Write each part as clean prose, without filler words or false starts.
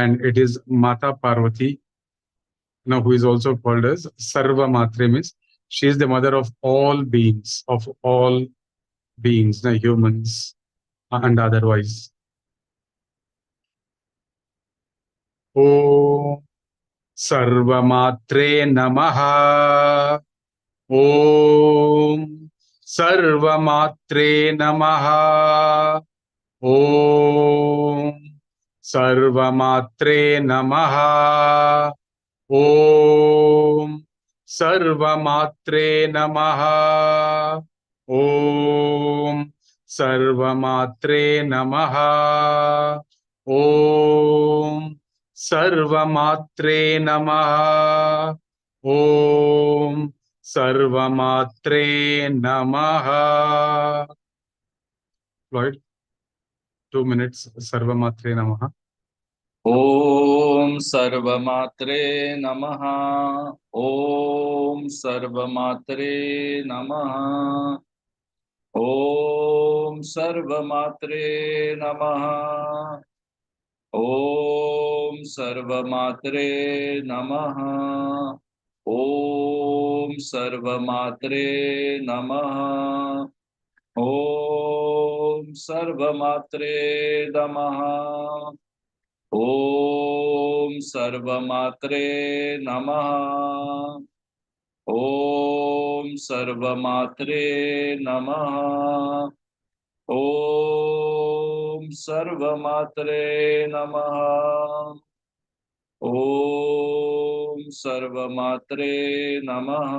and it is Mata Parvati, who is also called as Sarva Matre, means she is the mother of all beings, humans and otherwise. Om Sarva Matre Namaha. Om Sarva Matre Namaha. Om Sarva Matre Namaha. Om Sarva Matre Namaha. Om Sarva Matre Namaha. Om Sarva Matre Namaha. Om Sarva Matre Namaha. Floyd, 2 minutes. Sarva Matre Namaha. ॐ सर्वमात्रे नमः। ॐ सर्वमात्रे नमः। ॐ सर्वमात्रे नमः। ॐ सर्वमात्रे नमः। ॐ सर्वमात्रे नमः। ॐ सर्वमात्रे नमः। ॐ सर्वमात्रे नमः। ॐ सर्वमात्रे नमः। ॐ सर्वमात्रे नमः। ॐ सर्वमात्रे नमः।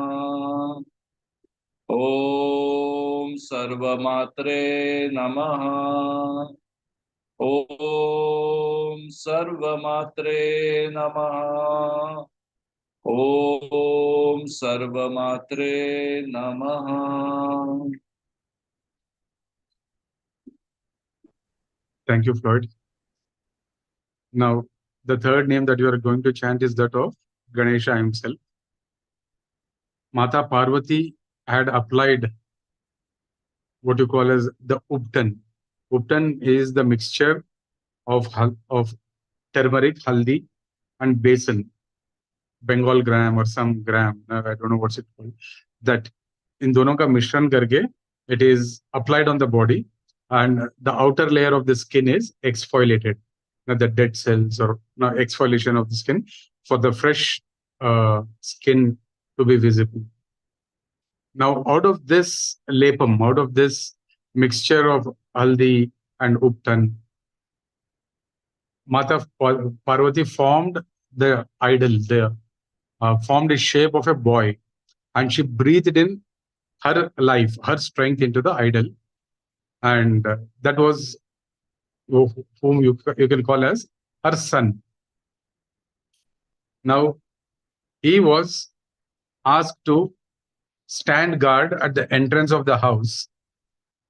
ॐ सर्वमात्रे नमः। ॐ सर्वमात्रे नमः। ॐ सर्वमात्रे नमः। Thank you, Floyd. Now, the third name that you are going to chant is that of Ganesha himself. Mata Parvati had applied what you call as the uptan. Uptan is the mixture of turmeric, haldi, and besan, Bengal gram or some gram. I don't know what's it called. That in दोनों का मिश्रण करके it is applied on the body, and the outer layer of the skin is exfoliated. The dead cells or exfoliation of the skin for the fresh skin to be visible. Now, out of this lepam, out of this mixture of haldi and uptan, Mata Parvati formed the idol there, formed a shape of a boy, and she breathed in her life, her strength into the idol, and that was whom you can call as her son. Now, he was asked to stand guard at the entrance of the house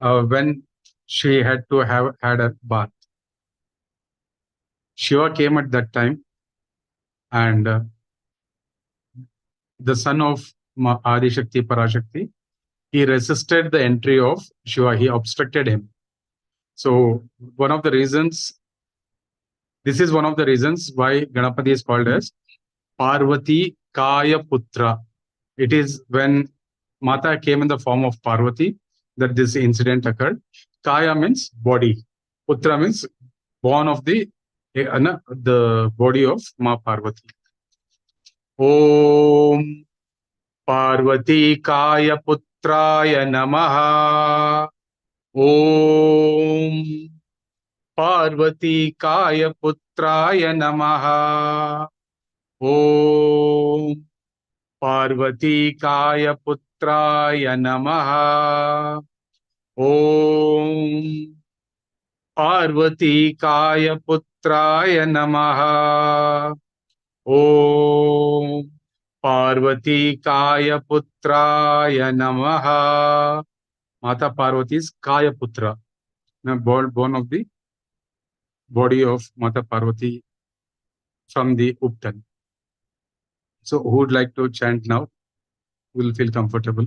when she had to have had a bath. Shiva came at that time, and the son of Adi Shakti Parashakti, he resisted the entry of Shiva. He obstructed him. So this is one of the reasons why Ganapati is called as Parvati Kaya Putra. It is when Mata came in the form of Parvati that this incident occurred. Kaya means body. Putra means born of the body of Ma Parvati. Om Parvati Kaya Putraya Namaha. Om Parvati Kaya Putraya Namaha. Om Parvati Kaya Putraya Namaha. Om Parvati Kaya Putraya Namaha. Om Parvati Kaya Putraya Namaha. Mata Parvati is Kaya Putra, born of the body of Mata Parvati from the Uptan. So who would like to chant now? Will feel comfortable.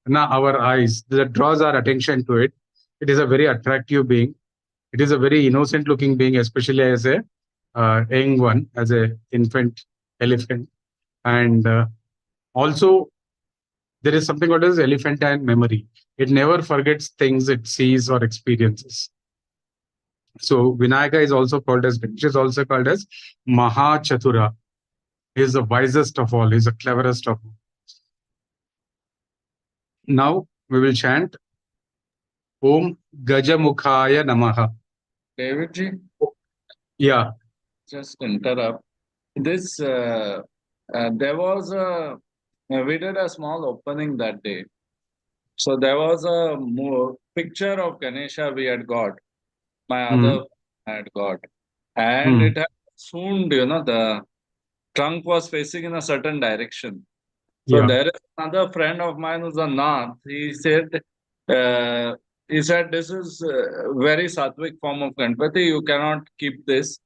our eyes, that draws our attention to it. It is a very attractive being. It is a very innocent looking being, especially as a young one, as a infant elephant. And also there is something called as elephantine memory. It never forgets things it sees or experiences. So Vinayaka is also called as, Ganesh is also called as Mahachatura. He is the wisest of all. He is the cleverest of all. Now we will chant Om Gajamukhaya Namaha. David ji, Yeah. just interrupt. This there was we did a small opening that day. So there was a picture of Ganesha we had got. My other had got, and it had soon, the trunk was facing in a certain direction. So Yeah. there is another friend of mine who's a Nath. Uh, he said this is a very sattvic form of Ganpati. You cannot keep this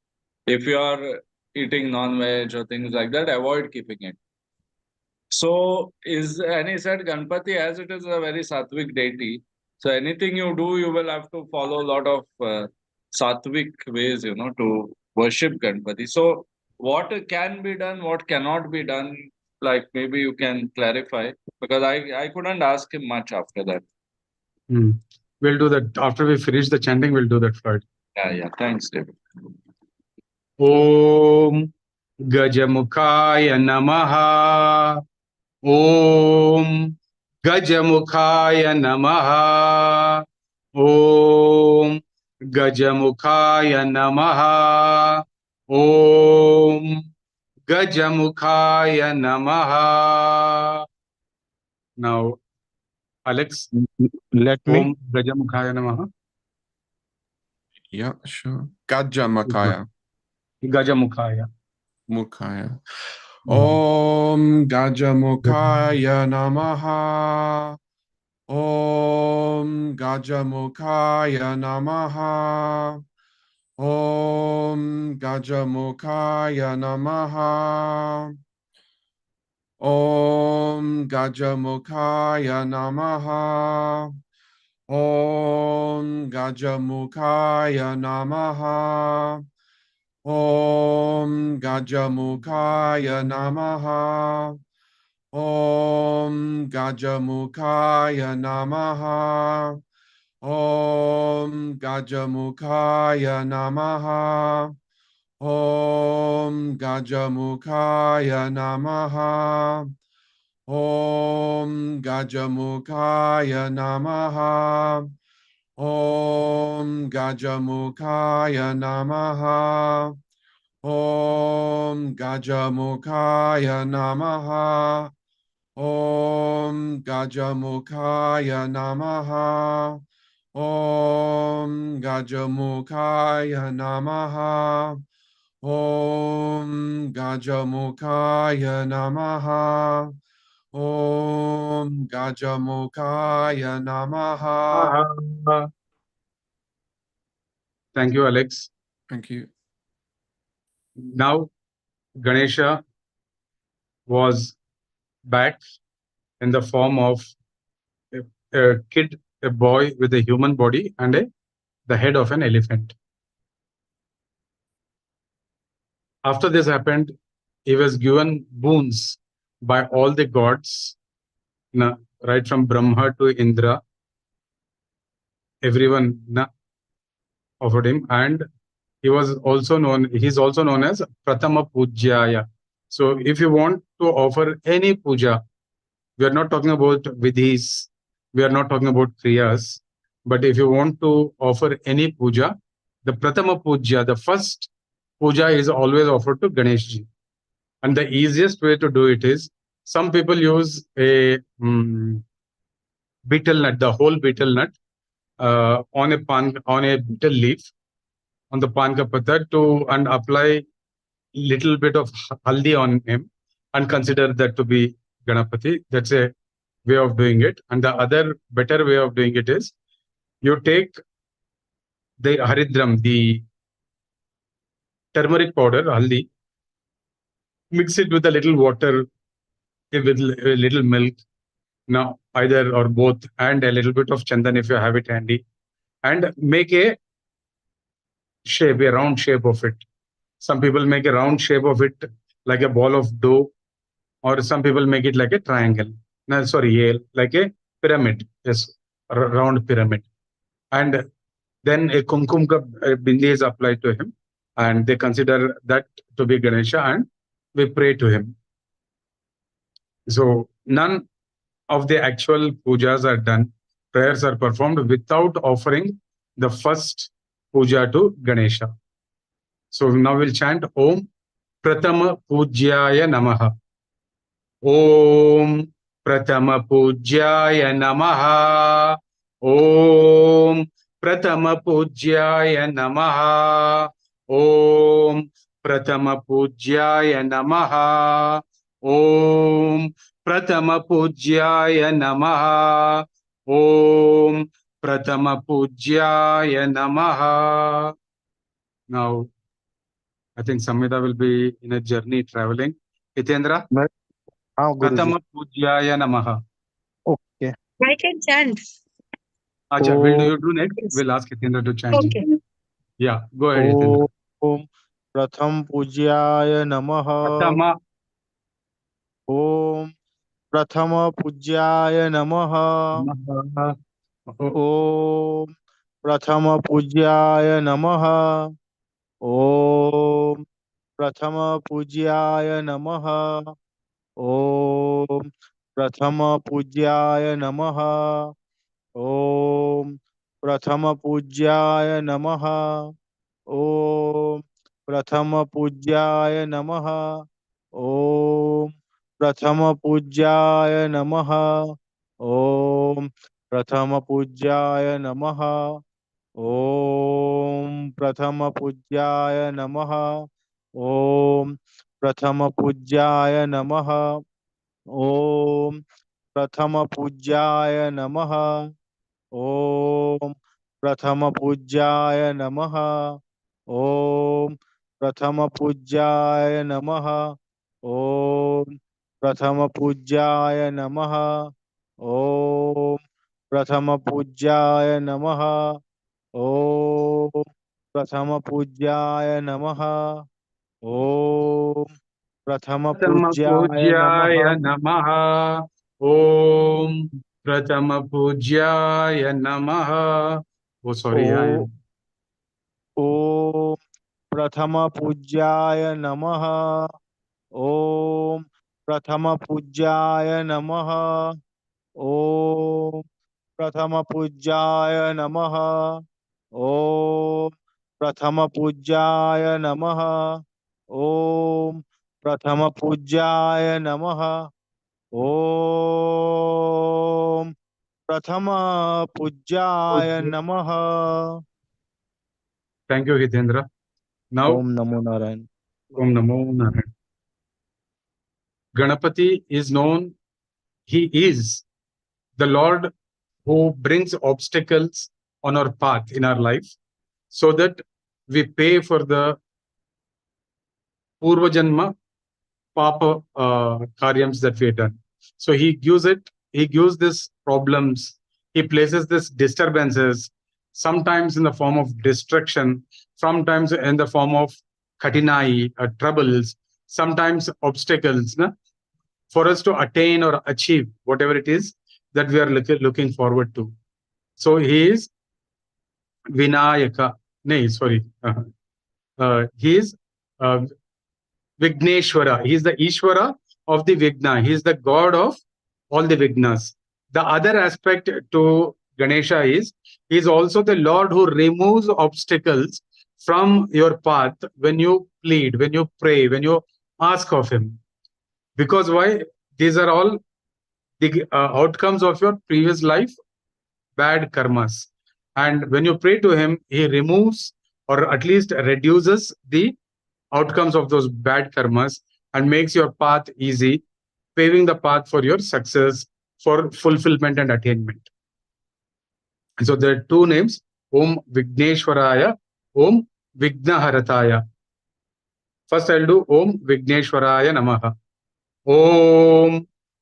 if you are eating non-veg or things like that. Avoid keeping it. So and he said Ganpati, as it is a very sattvic deity, so anything you do, you will have to follow a lot of sattvic ways, to worship Ganpati. So what can be done, what cannot be done, like maybe you can clarify, because I couldn't ask him much after that. We'll do that after we finish the chanting. We'll do that, Floyd. Yeah. Thanks, David. Om Gajamukhaya Namaha. Om Gajamukhaya Namaha. Om Gajamukhaya Namaha. Om Gajamukhaya Namaha. Now, Alex, Let me. Om Gajamukhaya Namaha. Yeah, sure. Gajamukhaya. Gajamukhaya. Mukhaya. Om Gajamukhaya Namaha. Om Gajamukhaya Namaha. Om Gajamukhaya Namaha. Om Gajamukhaya Namaha. Om Gajamukhaya Namaha. Om Gajamukhaya Namaha. Om Gajamukhaya Namaha. Om Gajamukhaya Namaha. Om Gajamukhaya Namaha. Om Gajamukhaya Namaha. Om Gajamukhaya Namaha. Om Gajamukhaya Namaha. Om Gajamukhaya Namaha. Om Gajamukhaya Namaha. Om Gajamukhaya Namaha. Om Gajamukhaya Namaha. Thank you, Alex. Thank you. Now, Ganesha was back in the form of a kid, a boy with a human body and the head of an elephant. After this happened, he was given boons by all the gods, right from Brahma to Indra. Everyone offered him, and he's also known as Pratama Pujyaya. So if you want to offer any puja, we are not talking about vidhis, we are not talking about kriyas, but if you want to offer any puja, the Pratama Pujya, the first puja is always offered to Ganeshji. And the easiest way to do it is, some people use a betel nut, the whole betel nut, on a betel leaf, on the pan ka pata, and apply little bit of haldi on him and consider that to be Ganapati. That's a way of doing it. And the other better way of doing it is, you take the haridram, the turmeric powder, haldi, mix it with a little water, with a little milk, Now, either or both, and a little bit of chandan if you have it handy, and make a shape, a round shape of it. Some people make a round shape of it like a ball of dough, or some people make it like a triangle. No, sorry, like a pyramid. Yes, round pyramid. And then a kumkum ka bindi is applied to him, and they consider that to be Ganesha, and we pray to him. So none of the actual pujas are done. Prayers are performed without offering the first puja to Ganesha. So now we'll chant Om Pratama Pujyaya Namaha. Om Pratama Pujyaya Namaha. Om Pratama Pujyaya Namaha. Om Pratama Pujyaya Namaha. Om Pratama Pujyaya Namaha. Om Pratama Pujyaya Namaha. Now, I think Samhita will be in a journey traveling. Hitendra, हाँ गुरुजी. Pratama Pujyaya Namaha. Okay. I can chant. Acha, will Om you do next? Yes. We'll ask Hitendra to chant. Okay. Yeah, go ahead, Hitendra. Om प्रथम पूज्याय नमः. Pratama, Om प्रथम पूज्याय नमः. Namaha. Om प्रथम पूज्याय नमः. Om प्रथम पूज्याय नमः. Om प्रथम पूज्याय नमः. Om प्रथम पूज्याय नमः. Om प्रथम पूज्याय नमः. Om प्रथम पूज्याय नमः. Om प्रथम पूज्याय नमः. Om प्रथम पूज्याय नमः. Om प्रथम पूज्याय नमः. Om प्रथम पूज्याय नमः. Om प्रथम पूज्याय नमः. Om प्रथम पूज्याय नमः. Om प्रथम पूज्याय नमः. Om प्रथम पूज्याय नमः. Om प्रथम पूज्याय नमः. Om प्रथम Pratama पूज्याय नमः. Pujyaya Namaha. Om Pratama Pujyaya Namaha. Oh, sorry. Yeah. O Om प्रथम पूज्याय नमः. Om प्रथम पूज्याय नमः. Om प्रथम पूज्याय नमः. Om प्रथम पूज्याय नमः. Om प्रथम पूज्याय नमः. Om प्रथम पूज्याय नमः. Thank you, Hitendra. Now, Om Namo Narayan. Om Namo Narayan. Ganapati is known, he is the Lord who brings obstacles on our path in our life so that we pay for the Purva Janma Papa Karyams that we have done. So he gives this problems, he places this disturbances, sometimes in the form of destruction, sometimes in the form of katinai, troubles, sometimes obstacles, na, for us to attain or achieve whatever it is that we are looking forward to. So he is Vinayaka. No, sorry. He is Vigneshwara. He is the Ishwara of the Vigna. He is the God of all the Vignas. The other aspect to Ganesha is he is also the Lord who removes obstacles from your path when you plead, when you pray, when you ask of him. Because why? These are all the outcomes of your previous life, bad karmas. And when you pray to him, he removes or at least reduces the outcomes of those bad karmas and makes your path easy, paving the path for your success, for fulfillment and attainment. So there are two names, Om Vigneshwaraya, Om Vignaharataya. First I'll do Om Vigneshwaraya Namaha. Om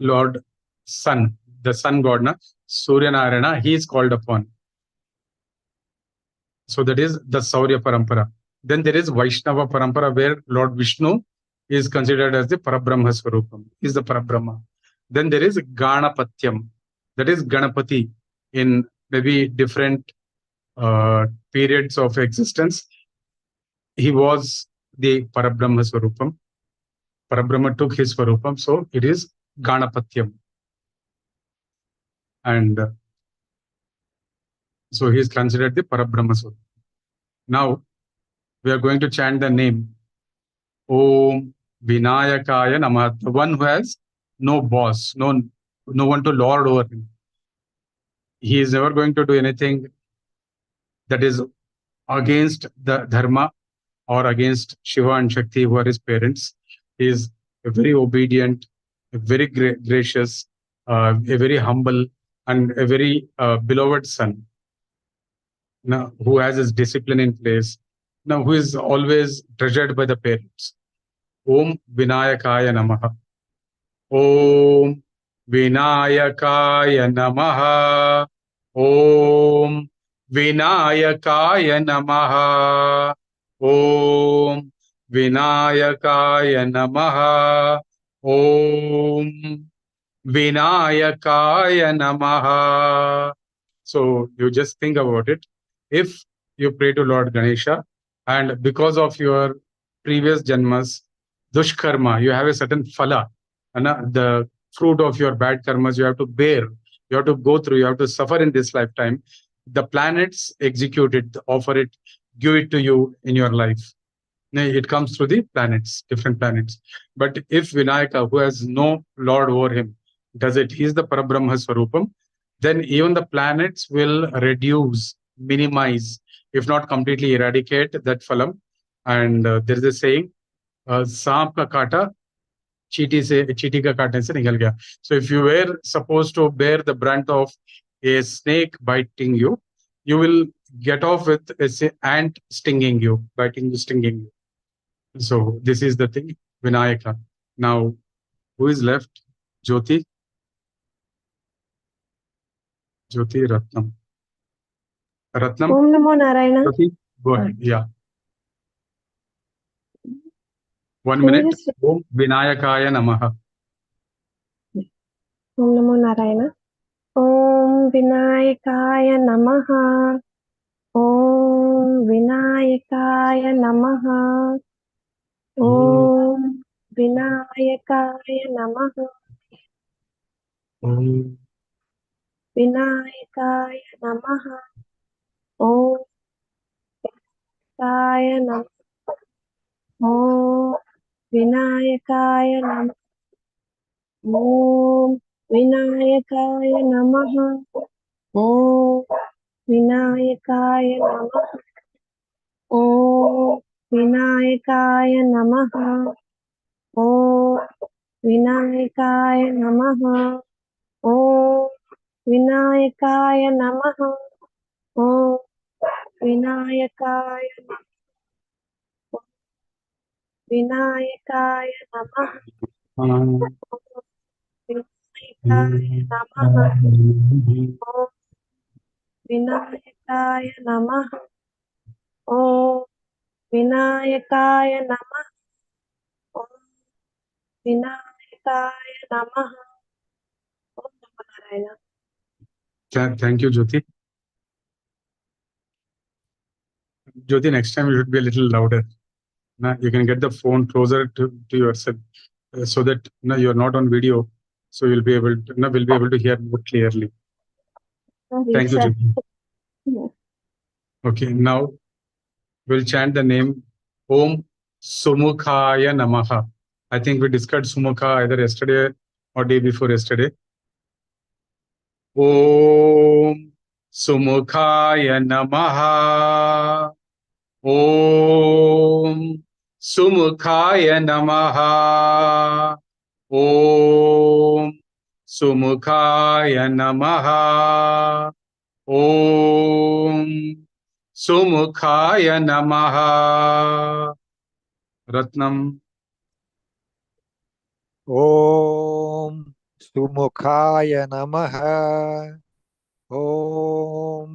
Lord Sun, the sun god, Surya Narayana, he is called upon. So that is the Saurya Parampara. Then there is Vaishnava Parampara, where Lord Vishnu is considered as the Parabrahma Swarupam, is the Parabrahma. Then there is Ganapatyam, that is Ganapati in maybe different periods of existence. He was the Parabrahma Swarupam. Parabrahma took his Swarupam, so it is Ganapatyam. And so he is considered the Parabrahma Swarupam. Now we are going to chant the name Om Vinayakaya Namah, the one who has no boss, no one to lord over him. He is never going to do anything that is against the dharma or against Shiva and Shakti, who are his parents. He is a very obedient, a very gracious, a very humble, and a very beloved son. Now, who has his discipline in place. Now, who is always treasured by the parents. Om Vinayakaya Namaha. Om Vinayakaya Namaha. Om Vinayakaya Namaha. Om Vinayakaya Namaha. Om Vinayakaya Namaha. So you just think about it. If you pray to Lord Ganesha, and because of your previous janmas, dushkarma, you have a certain phala, and the fruit of your bad karmas you have to bear, you have to go through, you have to suffer in this lifetime. The planets execute it, offer it, give it to you in your life. It comes through the planets, different planets. But if Vinayaka, who has no lord over him, does it, he is the Parabrahma Swarupam, then even the planets will reduce, minimize, if not completely eradicate that phalam. And there is a saying, सांप का काटा चीटी का काटने से निकल गया. So if you were supposed to bear the brunt of a snake biting you, you will get off with an ant stinging you, biting you, stinging you. So this is the thing, Vinayaka. Now, who is left? Jyoti? Jyoti Ratnam. Ratnam? Om Namo Narayana. Jyoti, go ahead. Yeah. 1 Can you minute. just Om Vinayakaya Namaha. Om Namo Narayana. Om Vinayakaya Namaha. Om Vinayakaya Namaha. Om Vinayakaya Namaha. Om Vinayakaya Namaha. Om Vinayakaya Namaha. Om Vinayakaya Namaha. Om Vinayakaya Namaha. Om Vinayakaya Namaha. Om Vinayakaya Namaha. Om Vinayakaya Namaha. Om Vinayakaya Namaha. Om Vinayakaya Vinayakaya Namaha. Vinayakaya Vinayakaya Namaha. Om Vinayakaya Namaha. Om Vinayakaya Namaha. Om Namo Narayana. Thank you, Jyoti. Jyoti, next time you should be a little louder. Now, you can get the phone closer to yourself so that you're not on video. So you'll be able to, we'll be able to hear more clearly. Sorry, Thank you, sir. Jyoti. Yes. Okay, now we'll chant the name Om Sumukhaya Namaha. I think we discussed Sumukha either yesterday or day before yesterday. Om Sumukhaya Namaha. Om Sumukhaya Namaha. Om Sumukhaya Namaha. Om Sumukhaya Namaha. Ratnam. Om सुमुखाय नमः। ॐ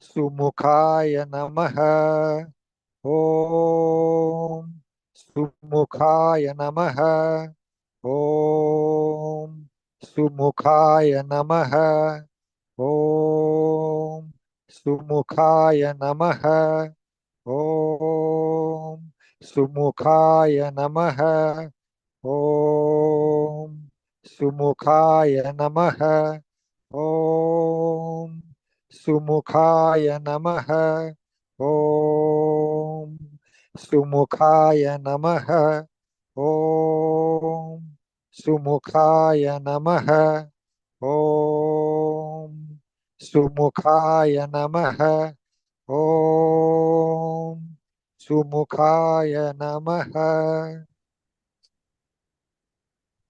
सुमुखाय नमः। ॐ सुमुखाय नमः। ॐ सुमुखाय नमः। ॐ सुमुखाय नमः। ॐ सुमुखाय नमः। ॐ सुमुखाय नमः। ॐ सुमुखाय नमः। ॐ सुमुखाय नमः। ॐ सुमुखाय नमः। ॐ सुमुखाय नमः। ॐ सुमुखाय नमः।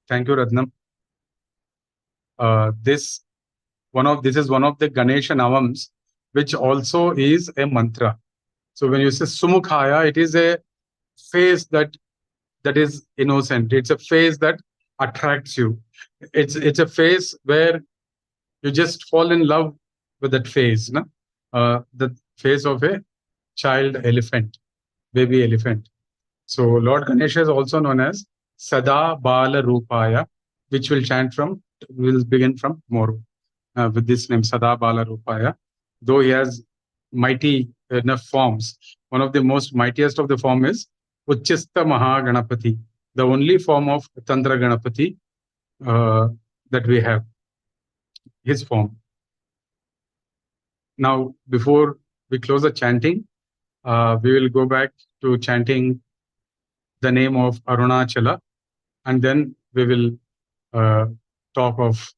Thank you, Ratnam. This is one of the Ganesha Navams, which also is a mantra. So when you say Sumukhaya, it is a face that is innocent. It's a face that attracts you. It's a face where you just fall in love with that face, no? The face of a child elephant, baby elephant. So Lord Ganesha is also known as Sada Bala Rupaya, which will begin from tomorrow with this name Sada Bala Rupaya. Though he has mighty enough forms, one of the most mightiest of the form is Uchchista Mahaganapati, the only form of Tantra Ganapati that we have, his form. Now, before we close the chanting, we will go back to chanting the name of Arunachala, and then we will talk of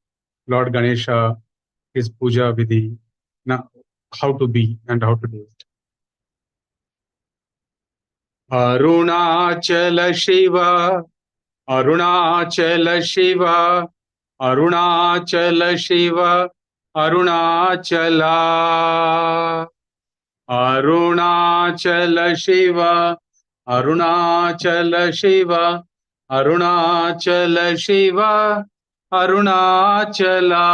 Lord Ganesha, his puja vidhi, now how to be and how to do it. Arunachala Shiva, Arunachala Shiva, Arunachala Shiva, Arunachala. Arunachala Shiva, Arunachala Shiva, Arunachala Shiva, Arunachala.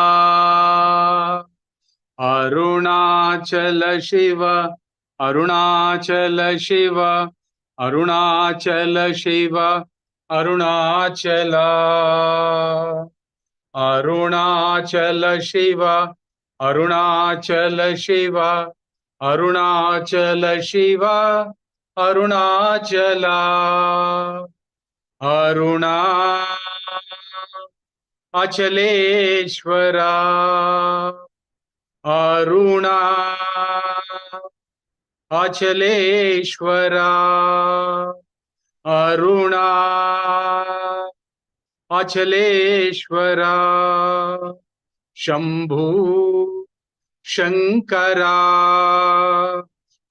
Arunachala Shiva, Arunachala Shiva, Arunachala Shiva, Arunachala. Arunachala Shiva, Arunachala Shiva, Arunachala Shiva, Arunachala. Achaleshwara, Aruna Achaleshwara, Aruna Achaleshwara, Shambhu Shankara,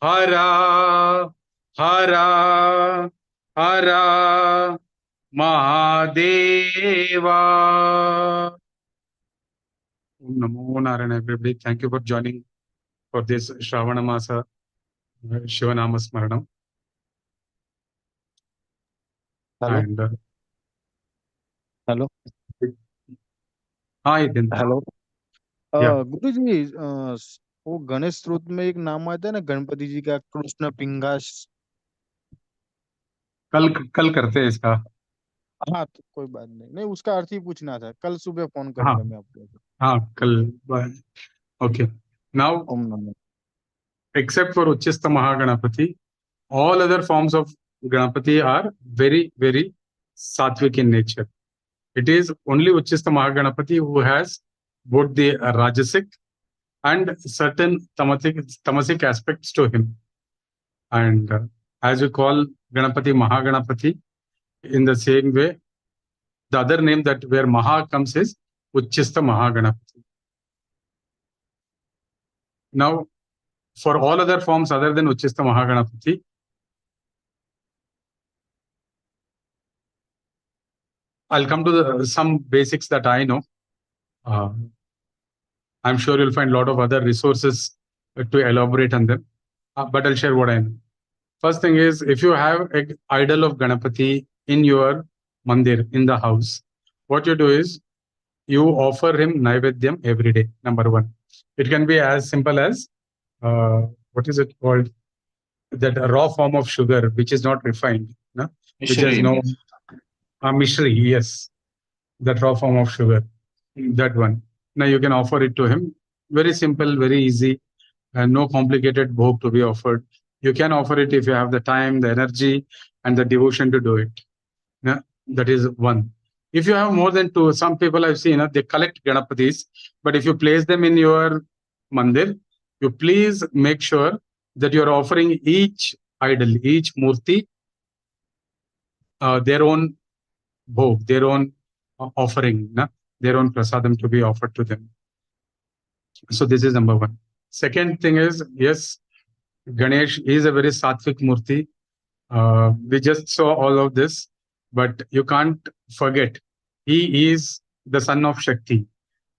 Hara Hara Hara Mahadeva. Om Namo Narayana, everybody. Thank you for joining for this Shravana Masa Shivanama Smaranam. Hello. And Hello. hi, Din. Hello Yeah. गुरु जी वो गणेश स्त्रोत में एक नाम आता है ना गणपति जी का कृष्ण पिंगास। कल करते हैं इसका। हाँ तो कोई बात नहीं, नहीं उसका अर्थ ही पूछना था, कल सुबह फोन हाँ करूंगा मैं आपको। हाँ कल। Okay. Now, ओम नमः। except for Uchchista Mahaganapati, all other forms of Ganapati are very, very sattvic in nature. It is only Uchchista Mahaganapati who has both the Rajasic and certain tamasic aspects to him. And as we call Ganapati Mahaganapati, in the same way, the other name that where Maha comes is Uchchista Mahaganapati. Now, for all other forms other than Uchchista Mahaganapati, I'll come to some basics that I know. I'm sure you'll find a lot of other resources to elaborate on them, but I'll share what I know. First thing is, if you have an idol of Ganapati in your mandir, in the house, what you do is, you offer him Naivedyam every day, number one. It can be as simple as, what is it called? That raw form of sugar, which is not refined, no? Which has no mishri, yes, that raw form of sugar, that one. Now you can offer it to him. Very simple, very easy, and no complicated bhog to be offered. You can offer it if you have the time, the energy, and the devotion to do it. Yeah, that is one. If you have more than two, some people I've seen, they collect Ganapatis, but if you place them in your mandir, you please make sure that you're offering each idol, each murti, their own bhog, their own offering, their own prasadam to be offered to them. So this is number one. Second thing is, yes, Ganesh is a very sattvic murti. We just saw all of this, but you can't forget, he is the son of Shakti.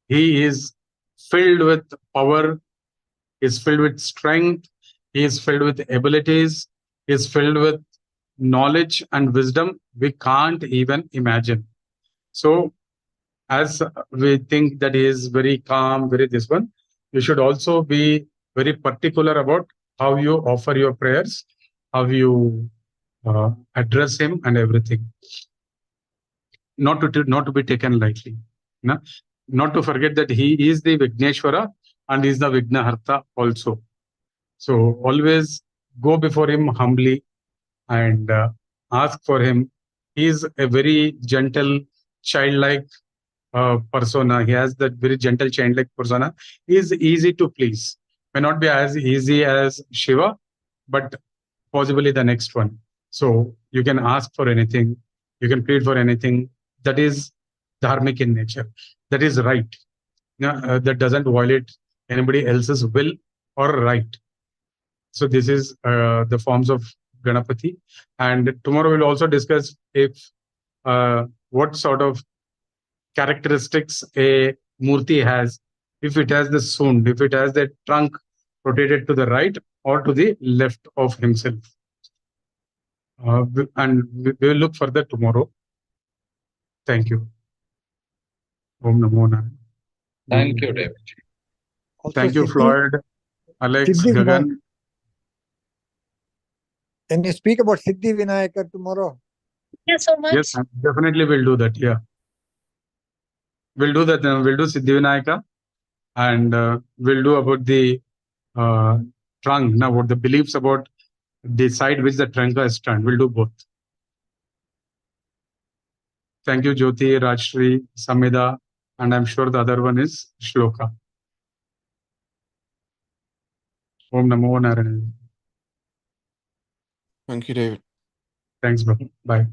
He is filled with power, he is filled with strength, he is filled with abilities, he is filled with knowledge and wisdom we can't even imagine. So, as we think that he is very calm, very this one, you should also be very particular about how you offer your prayers, how you address him and everything. Not to be taken lightly. No? Not to forget that he is the Vigneshwara and is the Vignaharta also. So always go before him humbly and ask for him. He is a very gentle, childlike persona. He has that very gentle, childlike persona. He is easy to please. May not be as easy as Shiva, but possibly the next one. So you can ask for anything, you can plead for anything that is dharmic in nature, that is right, that doesn't violate anybody else's will or right. So this is the forms of Ganapati. And tomorrow we'll also discuss if what sort of characteristics a murti has, if it has the sund, if it has the trunk rotated to the right or to the left of himself. And we will look further tomorrow. Thank you. Om Namo Narayana. Thank you, David. Also, Thank you, Siddhi, Floyd, Alex, Siddhi Gagan. Can you speak about Siddhi Vinayaka tomorrow? Thank you so much. Yes, definitely we'll do that. Yeah. We'll do that. We'll do Siddhivinayaka and we'll do about the trunk. Now, what the beliefs about the side which the trunk has turned. We'll do both. Thank you, Jyoti, Rajshri, Samida, and I'm sure the other one is Shloka. Om Namo Narayana. Thank you, David. Thanks, bro. Bye.